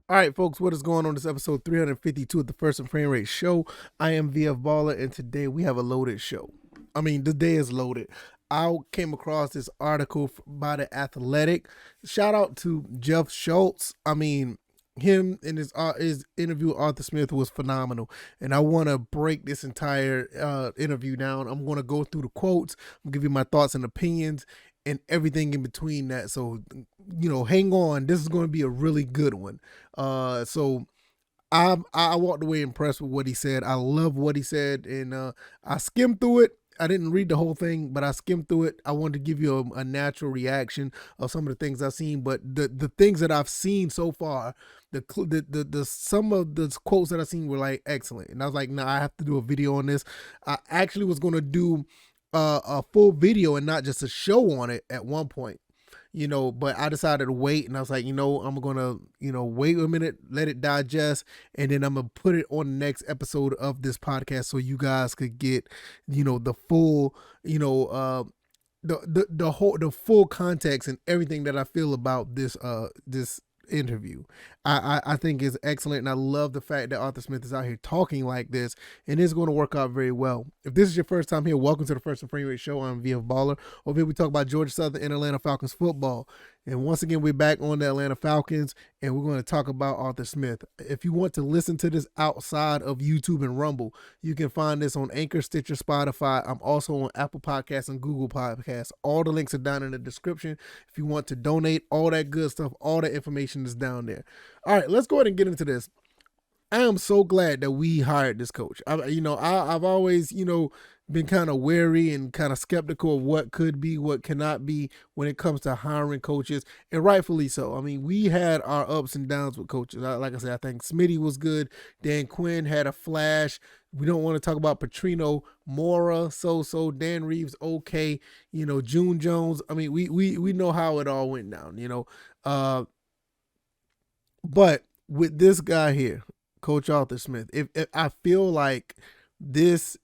All right, folks, what is going on? This episode 352 of the First and Frame Rate Show. I am VF Baller, and today we have a loaded show. I mean, the day is loaded. I came across this article by The Athletic. Shout out to Jeff Schultz. I mean, him and his interview with Arthur Smith was phenomenal, and I want to break this entire interview down. I'm going to go through the quotes, I'm give you my thoughts and opinions, and everything in between that. So, hang on. This is going to be a really good one. So I walked away impressed with what he said. I love what he said, and I skimmed through it. I didn't read the whole thing, but I skimmed through it. I wanted to give you a natural reaction of some of the things I've seen, but the things that I've seen so far, the some of the quotes that I've seen were like excellent, and I was like, nah, I have to do a video on this. I actually was going to do a full video and not just a show on it at one point, but I decided to wait, and I was like, I'm gonna, wait a minute, let it digest, and then I'm gonna put it on the next episode of this podcast so you guys could get, the full, the full context and everything that I feel about this interview. I think is excellent, and I love the fact that Arthur Smith is out here talking like this, and it's going to work out very well. If this is your first time here, welcome to the First and Frame Rate Show. I'm VF Baller. Over here we talk about Georgia Southern and Atlanta Falcons football. And once again, we're back on the Atlanta Falcons, and we're going to talk about Arthur Smith. If you want to listen to this outside of YouTube and Rumble, you can find this on Anchor, Stitcher, Spotify. I'm also on Apple Podcasts and Google Podcasts. All the links are down in the description. If you want to donate, all that good stuff, all that information is down there. All right, let's go ahead and get into this. I am so glad that we hired this coach. I've always, been kind of wary and kind of skeptical of what could be, what cannot be when it comes to hiring coaches, and rightfully so. I mean, we had our ups and downs with coaches. Like I said, I think Smitty was good. Dan Quinn had a flash. We don't want to talk about Petrino, Mora, so Dan Reeves, okay. June Jones. I mean, we know how it all went down. But with this guy here, Coach Arthur Smith, if I feel like this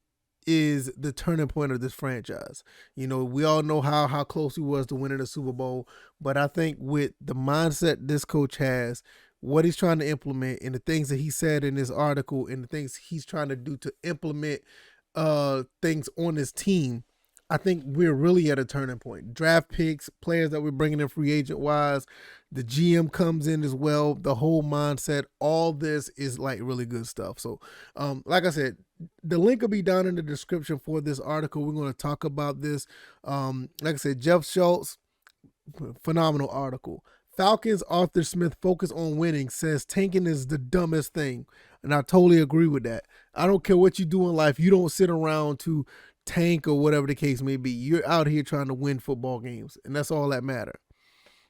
is the turning point of this franchise. We all know how close he was to winning the Super Bowl, but I think with the mindset this coach has, what he's trying to implement, and the things that he said in this article, and the things he's trying to do to implement things on his team, I think we're really at a turning point. Draft picks, players that we're bringing in free agent wise, the GM comes in as well, the whole mindset, all this is like really good stuff. So, like I said, the link will be down in the description for this article. We're going to talk about this. Like I said, Jeff Schultz, phenomenal article. Falcons Arthur Smith focus on winning, says tanking is the dumbest thing. And I totally agree with that. I don't care what you do in life. You don't sit around to tank or whatever the case may be. You're out here trying to win football games, and that's all that matters.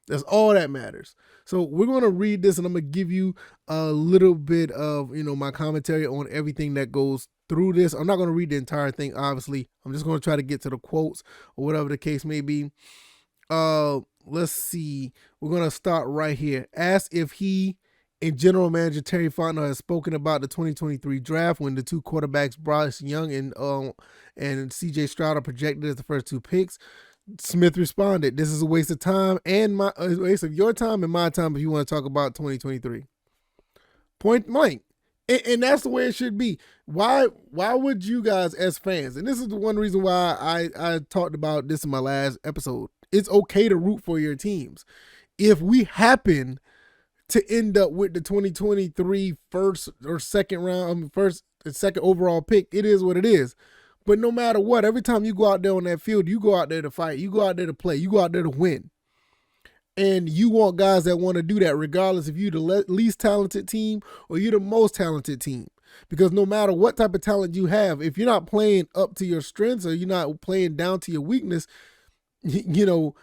That's all that matters. So we're going to read this, and I'm going to give you a little bit of, my commentary on everything that goes through this. I'm not going to read the entire thing, obviously. I'm just going to try to get to the quotes or whatever the case may be. Let's see. We're going to start right here. Asked if he and General Manager Terry Fontenot has spoken about the 2023 draft when the two quarterbacks, Bryce Young and C.J. Stroud, are projected as the first two picks. Smith responded, "This is a waste of time and a waste of your time and my time if you want to talk about 2023." Point blank. And that's the way it should be. Why would you guys as fans, and this is the one reason why I talked about this in my last episode, it's okay to root for your teams. If we happen to end up with the 2023 first or second round, first and second overall pick, it is what it is. But no matter what, every time you go out there on that field, you go out there to fight, you go out there to play, you go out there to win. And you want guys that want to do that regardless if you're the least talented team or you're the most talented team. Because no matter what type of talent you have, if you're not playing up to your strengths or you're not playing down to your weakness, you're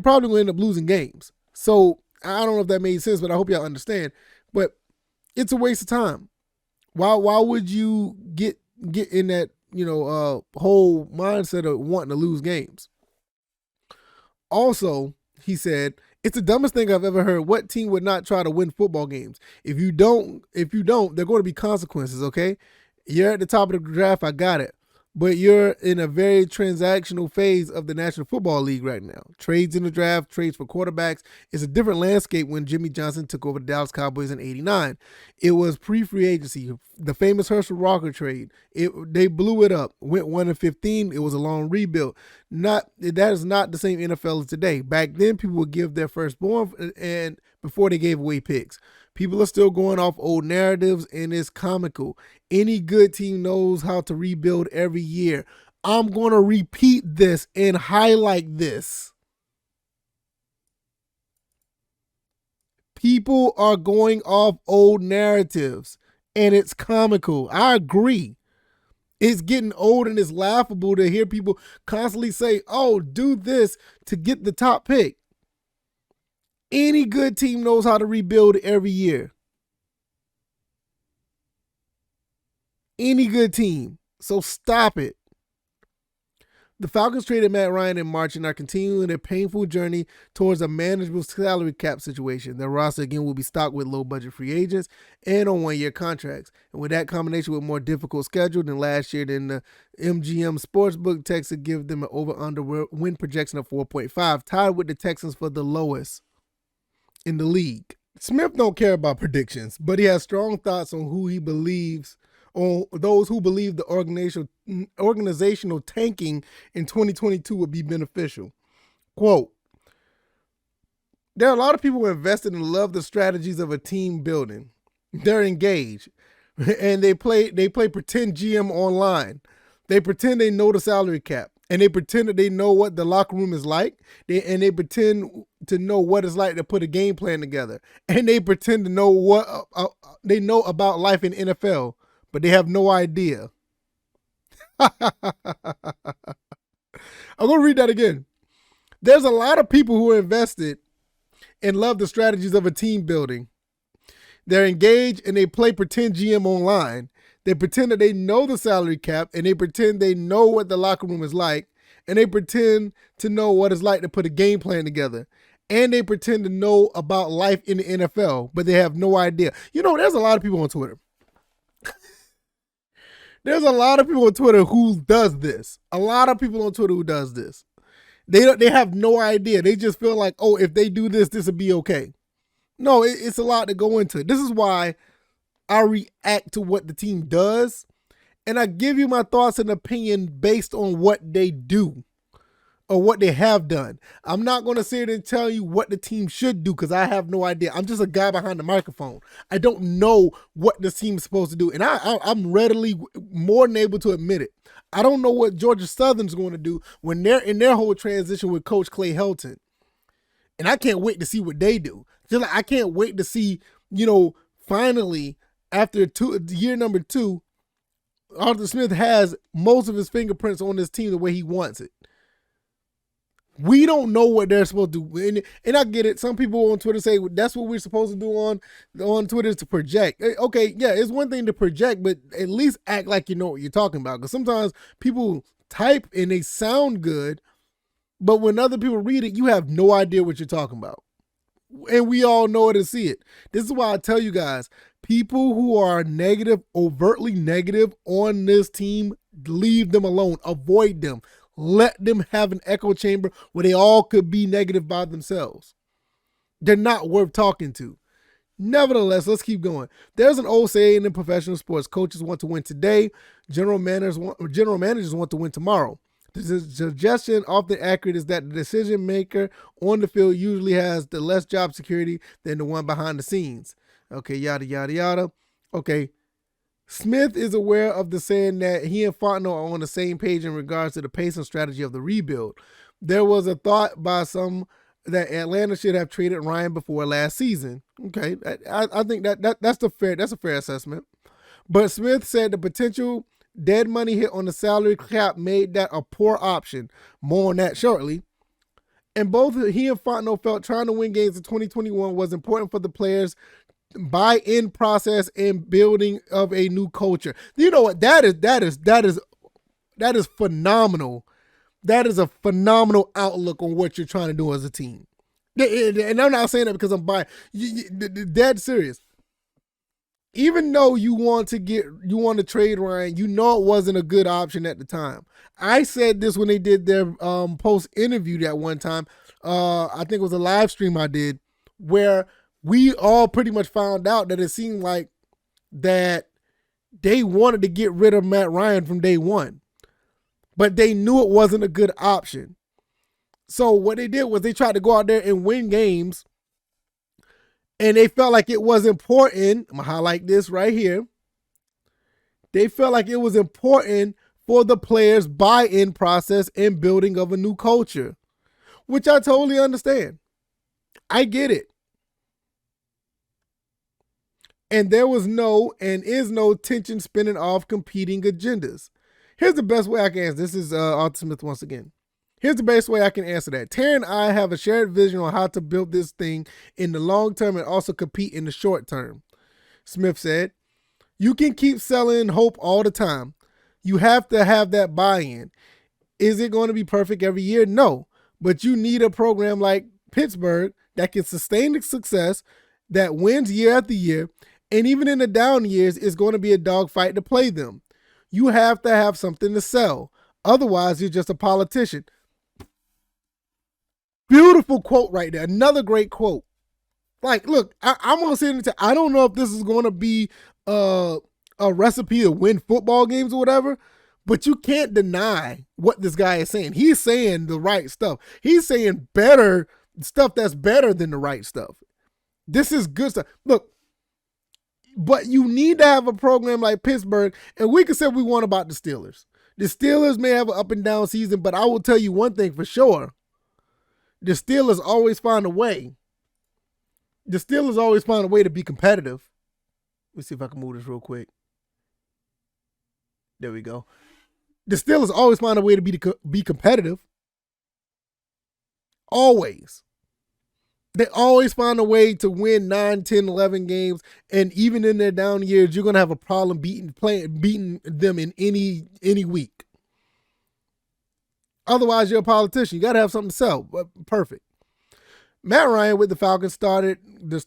probably going to end up losing games. So I don't know if that made sense, but I hope y'all understand. But it's a waste of time. Why would you get in that whole mindset of wanting to lose games? Also, he said, "It's the dumbest thing I've ever heard. What team would not try to win football games? If you don't, there are going to be consequences, okay? You're at the top of the draft, I got it. But you're in a very transactional phase of the National Football League right now. Trades in the draft, trades for quarterbacks. It's a different landscape when Jimmy Johnson took over the Dallas Cowboys in '89. It was pre-free agency. The famous Herschel Walker trade. They blew it up. Went 1-15. It was a long rebuild. That is not the same NFL as today. Back then, people would give their firstborn and before they gave away picks. People are still going off old narratives, and it's comical. Any good team knows how to rebuild every year. I'm going to repeat this and highlight this. People are going off old narratives, and it's comical. I agree. It's getting old, and it's laughable to hear people constantly say, oh, do this to get the top pick. Any good team knows how to rebuild every year. Any good team. So stop it. The Falcons traded Matt Ryan in March and are continuing their painful journey towards a manageable salary cap situation. Their roster again will be stocked with low-budget free agents and on one-year contracts. And with that combination with more difficult schedule than last year, then the MGM Sportsbook Texas give them an over-under win projection of 4.5, tied with the Texans for the lowest in the league. Smith don't care about predictions, but he has strong thoughts on who he believes, on those who believe the organizational tanking in 2022 would be beneficial. Quote, there are a lot of people who are invested and love the strategies of a team building. They're engaged, and they play pretend GM online. They pretend they know the salary cap, and they pretend that they know what the locker room is like, and they pretend to know what it's like to put a game plan together, and they pretend to know what they know about life in NFL, but they have no idea. I'm going to read that again. There's a lot of people who are invested and love the strategies of a team building. They're engaged, and they play pretend GM online. They pretend that they know the salary cap, and they pretend they know what the locker room is like, and they pretend to know what it's like to put a game plan together. And they pretend to know about life in the NFL, but they have no idea. You know, there's a lot of people on Twitter. There's a lot of people on Twitter who does this. A lot of people on Twitter who does this. They have no idea. They just feel like, oh, if they do this, this will be okay. No, it's a lot to go into it. This is why I react to what the team does, and I give you my thoughts and opinion based on what they do or what they have done. I'm not going to sit here and tell you what the team should do because I have no idea. I'm just a guy behind the microphone. I don't know what this team is supposed to do, and I'm readily more than able to admit it. I don't know what Georgia Southern's going to do when they're in their whole transition with Coach Clay Helton, and I can't wait to see what they do. Just like I can't wait to see, finally, after year number 2, Arthur Smith has most of his fingerprints on this team the way he wants it. We don't know what they're supposed to do. And I get it. Some people on Twitter say that's what we're supposed to do on Twitter is to project. Okay, yeah, it's one thing to project, but at least act like you know what you're talking about. Because sometimes people type and they sound good, but when other people read it, you have no idea what you're talking about. And we all know it and see it. This is why I tell you guys, people who are negative, overtly negative on this team, leave them alone. Avoid them. Let them have an echo chamber where they all could be negative by themselves. They're not worth talking to. Nevertheless, let's keep going. There's an old saying in professional sports: coaches want to win today, general managers want to win tomorrow. The suggestion, often accurate, is that the decision maker on the field usually has the less job security than the one behind the scenes. Okay, yada, yada, yada. Okay. Smith is aware of the saying that he and Fontenot are on the same page in regards to the pace and strategy of the rebuild. There was a thought by some that Atlanta should have traded Ryan before last season. Okay, I think that's a fair assessment. But Smith said the potential dead money hit on the salary cap made that a poor option. More on that shortly. And both he and Fontenot felt trying to win games in 2021 was important for the players' buy-in process and building of a new culture. You know what? That is phenomenal. That is a phenomenal outlook on what you're trying to do as a team. And I'm not saying that because I'm dead serious. even though you want to trade Ryan, you know it wasn't a good option at the time. I said this when they did their post interview that one time. I think it was a live stream I did where we all pretty much found out that it seemed like that they wanted to get rid of Matt Ryan from day one, but they knew it wasn't a good option. So what they did was they tried to go out there and win games, and they felt like it was important. I'm going to highlight this right here. They felt like it was important for the players' buy-in process and building of a new culture, which I totally understand. I get it. And there was no and is no tension spinning off competing agendas. Here's the best way I can answer. This is Arthur Smith once again. Here's the best way I can answer that. Terry and I have a shared vision on how to build this thing in the long term and also compete in the short term. Smith said, you can keep selling hope all the time. You have to have that buy-in. Is it going to be perfect every year? No. But you need a program like Pittsburgh that can sustain the success, that wins year after year, and even in the down years, it's going to be a dogfight to play them. You have to have something to sell. Otherwise, you're just a politician. Beautiful quote right there. Another great quote. Like, look, I'm going to say it. I don't know if this is going to be a recipe to win football games or whatever, but you can't deny what this guy is saying. He's saying the right stuff. He's saying better stuff that's better than the right stuff. This is good stuff. Look, but you need to have a program like Pittsburgh, and we can say what we want about the Steelers. The Steelers may have an up and down season, but I will tell you one thing for sure. The Steelers always find a way. The Steelers always find a way to be competitive. Let me see if I can move this real quick. There we go. The Steelers always find a way to be competitive. Always. They always find a way to win 9, 10, 11 games. And even in their down years, you're going to have a problem beating them in any week. Otherwise, you're a politician. You got to have something to sell. Perfect. Matt Ryan with the Falcons the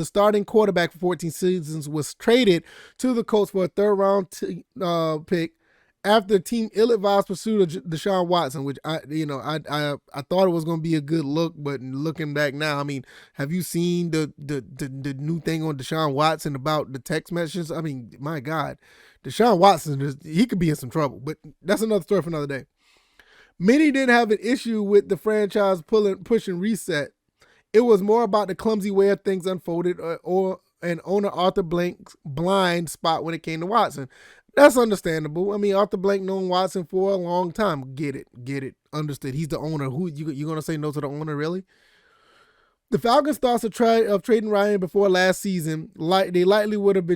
starting quarterback for 14 seasons, was traded to the Colts for a third-round pick after the team ill-advised pursuit of Deshaun Watson, which I thought it was going to be a good look, but looking back now, I mean, have you seen the new thing on Deshaun Watson about the text messages? I mean, my God, Deshaun Watson, he could be in some trouble, but that's another story for another day. Many didn't have an issue with the franchise pushing reset. It was more about the clumsy way of things unfolded or an owner Arthur Blank's blind spot when it came to Watson. That's understandable. I mean, Arthur Blank known Watson for a long time. Get it. Understood. He's the owner. Who you going to say no to the owner, really? The Falcons' thoughts of trading Ryan before last season, they likely would have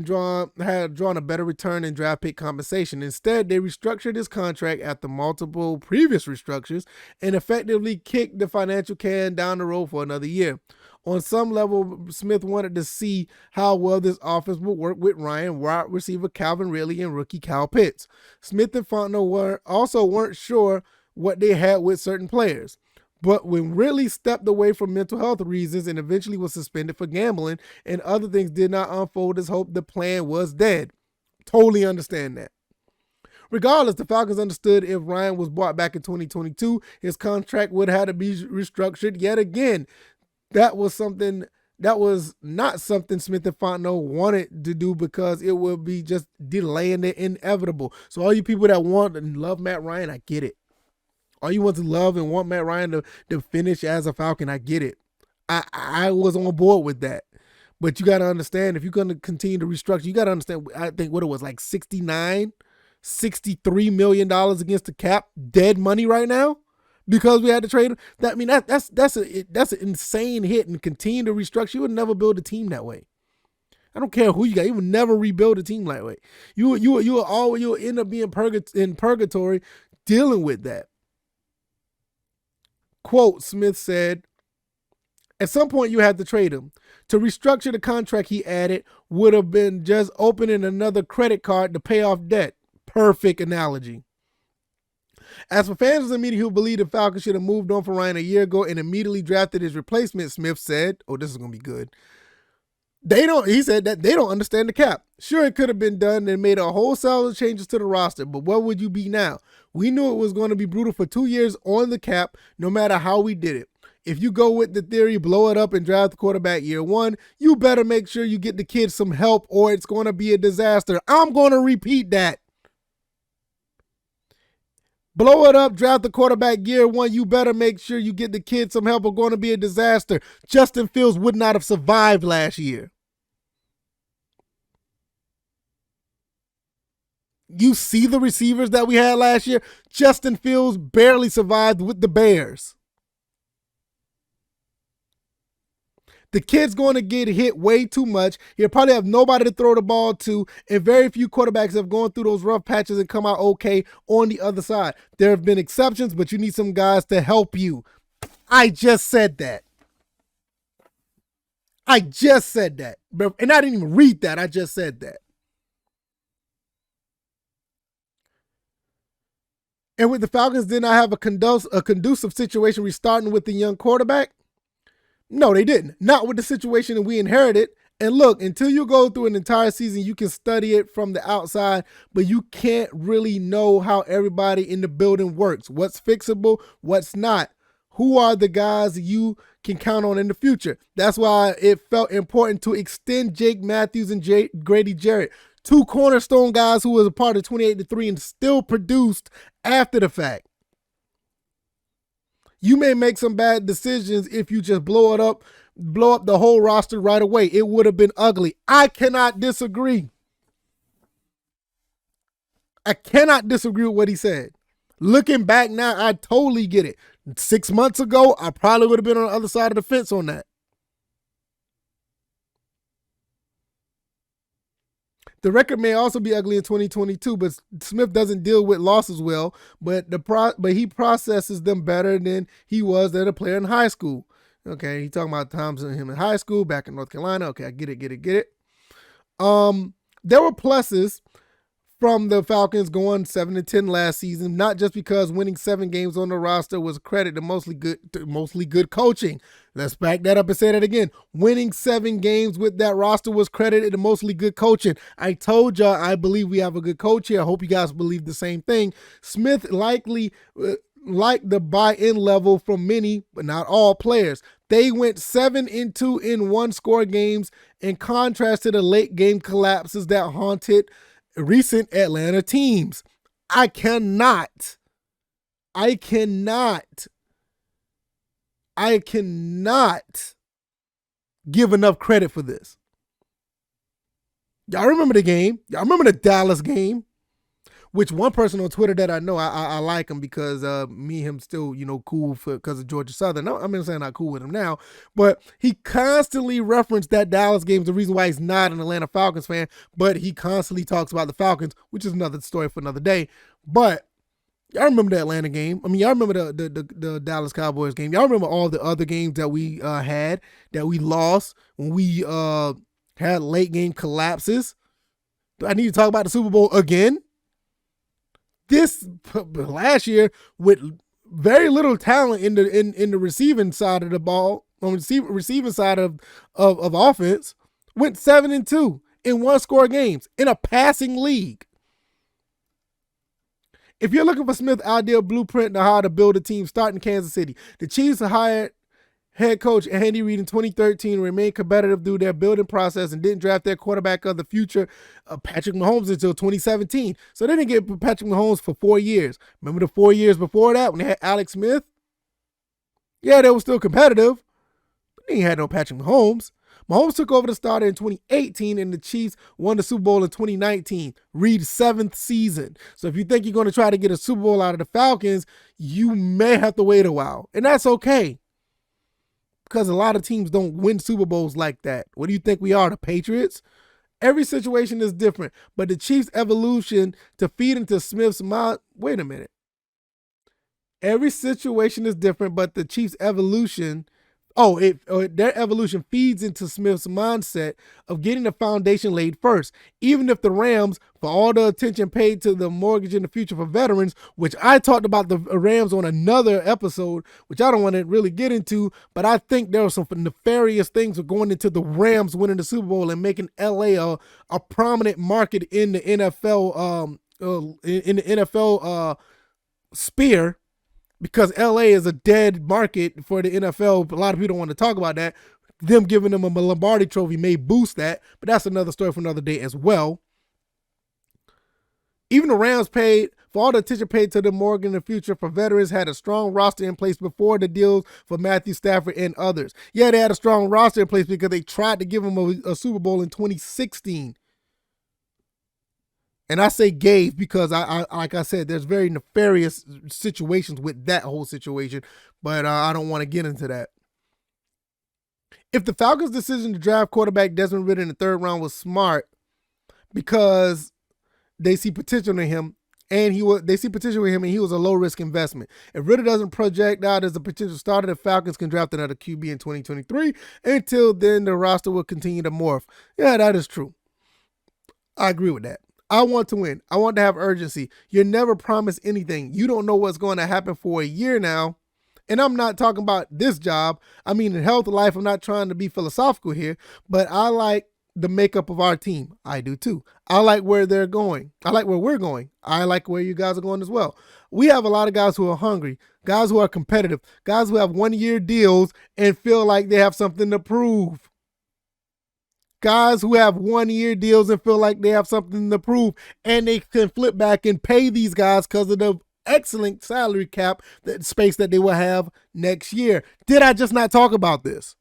had drawn a better return in draft pick compensation. Instead, they restructured his contract after multiple previous restructures and effectively kicked the financial can down the road for another year. On some level, Smith wanted to see how well this offense would work with Ryan, wide receiver Calvin Ridley, and rookie Kyle Pitts. Smith and Fontenot also weren't sure what they had with certain players. But when Ridley stepped away for mental health reasons and eventually was suspended for gambling and other things did not unfold as hoped, the plan was dead. Totally understand that. Regardless, the Falcons understood if Ryan was brought back in 2022, his contract would have to be restructured yet again. That was not something Smith and Fontenot wanted to do because it would be just delaying the inevitable. So all you people that want and love Matt Ryan, I get it. All you want to love and want Matt Ryan to finish as a Falcon, I get it. I was on board with that. But you got to understand, if you're going to continue to restructure, you got to understand, I think what it was, like $63 million against the cap, dead money right now, because we had to trade him. That's an insane hit, and continue to restructure. You would never build a team that way. I don't care who you got. You would never rebuild a team that way. You'll end up being in purgatory dealing with that. Quote, Smith said, at some point you had to trade him. To restructure the contract, he added, would have been just opening another credit card to pay off debt. Perfect analogy. As for fans of the media who believe the Falcons should have moved on from Ryan a year ago and immediately drafted his replacement, Smith said, oh, this is going to be good. He said that they don't understand the cap. Sure, it could have been done and made a whole salad of changes to the roster, but what would you be now? We knew it was going to be brutal for 2 years on the cap, no matter how we did it. If you go with the theory, blow it up and draft the quarterback year one, you better make sure you get the kids some help or it's going to be a disaster. I'm going to repeat that. Blow it up, draft the quarterback year one. You better make sure you get the kids some help or going to be a disaster. Justin Fields would not have survived last year. You see the receivers that we had last year? Justin Fields barely survived with the Bears. The kid's going to get hit way too much. He'll probably have nobody to throw the ball to, and very few quarterbacks have gone through those rough patches and come out okay on the other side. There have been exceptions, but you need some guys to help you. I just said that. And I didn't even read that. I just said that. And with the Falcons, did not have a conducive situation restarting with the young quarterback? No, they didn't. Not with the situation that we inherited. And look, until you go through an entire season, you can study it from the outside, but you can't really know how everybody in the building works. What's fixable, what's not. Who are the guys you can count on in the future? That's why it felt important to extend Jake Matthews and Grady Jarrett, two cornerstone guys who was a part of 28-3 and still produced after the fact. You may make some bad decisions if you just blow up the whole roster right away. It would have been ugly. I cannot disagree. With what he said. Looking back now, I totally get it. 6 months ago, I probably would have been on the other side of the fence on that. The record may also be ugly in 2022, but Smith doesn't deal with losses well, but he processes them better than he was as a player in high school. Okay, he talking about times in him in high school, back in North Carolina. Okay, I get it. There were pluses from the Falcons going 7-10 last season, not just because winning 7 games on the roster was credit to mostly good coaching. Let's back that up and say that again. Winning 7 games with that roster was credited to mostly good coaching. I told y'all I believe we have a good coach here. I hope you guys believe the same thing. Smith likely liked the buy-in level from many, but not all players. They went 7-2 in one-score games in contrast to the late game collapses that haunted recent Atlanta teams. I cannot give enough credit for this. Y'all remember the game? Y'all remember the Dallas game? Which one person on Twitter that I know, I like him because me and him still, cool because of Georgia Southern. No, I'm saying not cool with him now, but he constantly referenced that Dallas game. The reason why he's not an Atlanta Falcons fan, but he constantly talks about the Falcons, which is another story for another day. But y'all remember the Atlanta game. I mean, y'all remember the Dallas Cowboys game. Y'all remember all the other games that we had, that we lost when we had late game collapses. Do I need to talk about the Super Bowl again? This last year, with very little talent in the receiving side of the ball, on the receiving side of offense, went 7-2 in one-score games in a passing league. If you're looking for Smith's ideal blueprint on how to build a team, start in Kansas City. The Chiefs hired head coach Andy Reid in 2013 remained competitive through their building process and didn't draft their quarterback of the future, Patrick Mahomes, until 2017. So they didn't get Patrick Mahomes for 4 years. Remember the 4 years before that when they had Alex Smith? Yeah, they were still competitive, but they ain't had no Patrick Mahomes. Mahomes took over the starter in 2018, and the Chiefs won the Super Bowl in 2019, Reid's 7th season. So if you think you're going to try to get a Super Bowl out of the Falcons, you may have to wait a while, and that's okay. Because a lot of teams don't win Super Bowls like that. What do you think we are, the Patriots? Every situation is different. But the Chiefs' evolution to feed into Smith's mind, wait a minute. Every situation is different, but the Chiefs' evolution Their evolution feeds into Smith's mindset of getting the foundation laid first. Even if the Rams, for all the attention paid to the mortgage in the future for veterans, which I talked about the Rams on another episode, which I don't want to really get into, but I think there were some nefarious things of going into the Rams winning the Super Bowl and making LA a prominent market in the NFL sphere. Because LA is a dead market for the NFL. A lot of people don't want to talk about that. Them giving them a Lombardi trophy may boost that, but that's another story for another day as well. Even the Rams paid for all the attention paid to the mortgage in the future for veterans, had a strong roster in place before the deals for Matthew Stafford and others. Yeah, they had a strong roster in place because they tried to give them a Super Bowl in 2016. And I say gave because I like I said, there's very nefarious situations with that whole situation, but I don't want to get into that. If the Falcons' decision to draft quarterback Desmond Ridder in the third round was smart because they see potential in him, and he was a low risk investment. If Ridder doesn't project out as a potential starter, the Falcons can draft another QB in 2023. Until then, the roster will continue to morph. Yeah, that is true. I agree with that. I want to win. I want to have urgency. You're never promised anything. You don't know what's going to happen for a year now. And I'm not talking about this job. I mean, in health of life, I'm not trying to be philosophical here, but I like the makeup of our team. I do too. I like where they're going. I like where we're going. I like where you guys are going as well. We have a lot of guys who are hungry, guys who are competitive, guys who have 1-year deals and feel like they have something to prove. Guys who have 1-year deals and feel like they have something to prove, and they can flip back and pay these guys because of the excellent salary cap space that they will have next year. Did I just not talk about this?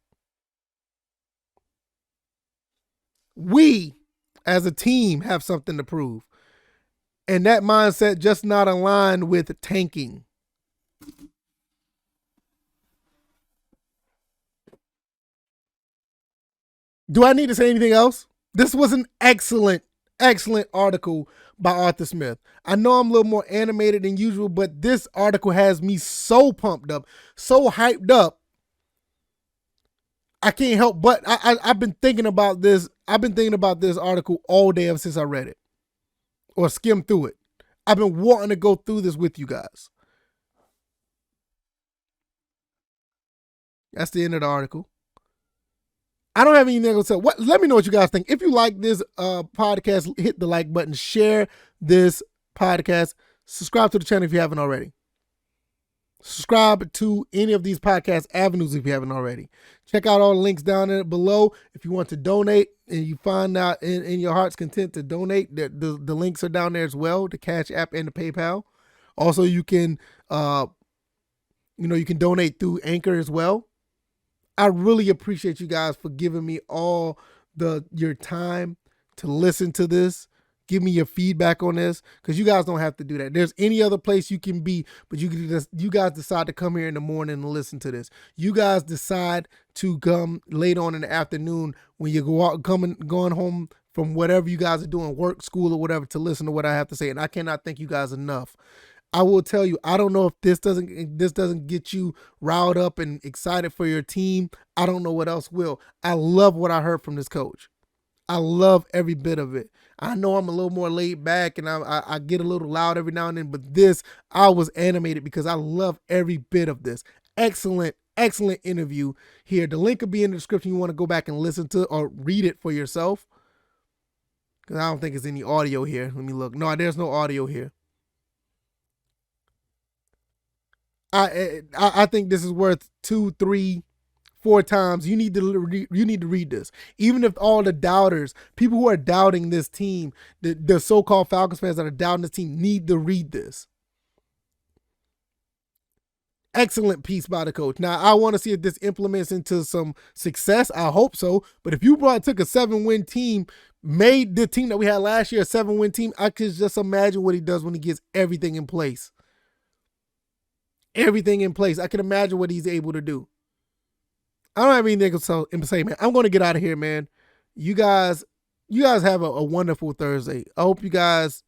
We, as a team, have something to prove. And that mindset just not aligned with tanking. Do I need to say anything else? This was an excellent article by Arthur Smith. I know I'm a little more animated than usual, but this article has me so pumped up, so hyped up. I can't help but I've been thinking about this. I've been thinking about this article all day ever since I read it or skimmed through it. I've been wanting to go through this with you guys. That's the end of the article. I don't have anything to say. Let me know what you guys think. If you like this podcast, hit the like button, share this podcast, subscribe to the channel if you haven't already. Subscribe to any of these podcast avenues if you haven't already. Check out all the links down there below. If you want to donate and you find out in your heart's content to donate, the links are down there as well, the Cash App and the PayPal. Also, you can you can donate through Anchor as well. I really appreciate you guys for giving me all your time to listen to this. Give me your feedback on this, because you guys don't have to do that. There's any other place you can be, but you guys decide to come here in the morning and listen to this. You guys decide to come late on in the afternoon when you go out, going home from whatever you guys are doing, work, school, or whatever, to listen to what I have to say. And I cannot thank you guys enough. I will tell you, I don't know if this doesn't get you riled up and excited for your team. I don't know what else will. I love what I heard from this coach. I love every bit of it. I know I'm a little more laid back and I get a little loud every now and then, but this, I was animated because I love every bit of this. Excellent interview here. The link will be in the description. You want to go back and listen to or read it for yourself, because I don't think there's any audio here. Let me look. No, there's no audio here. I think this is worth 2, 3, 4 times. You need to read this. Even if all the doubters, people who are doubting this team, the so-called Falcons fans that are doubting this team, need to read this. Excellent piece by the coach. Now, I want to see if this implements into some success. I hope so. But if you took a 7-win team, made the team that we had last year a 7-win team, I could just imagine what he does when he gets everything in place. Everything in place. I can imagine what he's able to do. I don't have anything to say, man. I'm going to get out of here, man. You guys have a wonderful Thursday. I hope you guys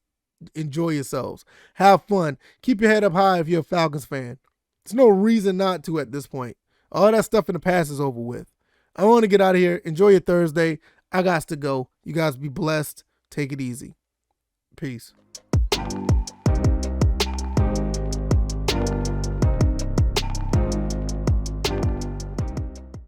enjoy yourselves. Have fun. Keep your head up high if you're a Falcons fan. There's no reason not to at this point. All that stuff in the past is over with. I want to get out of here. Enjoy your Thursday. I got to go. You guys be blessed. Take it easy. Peace.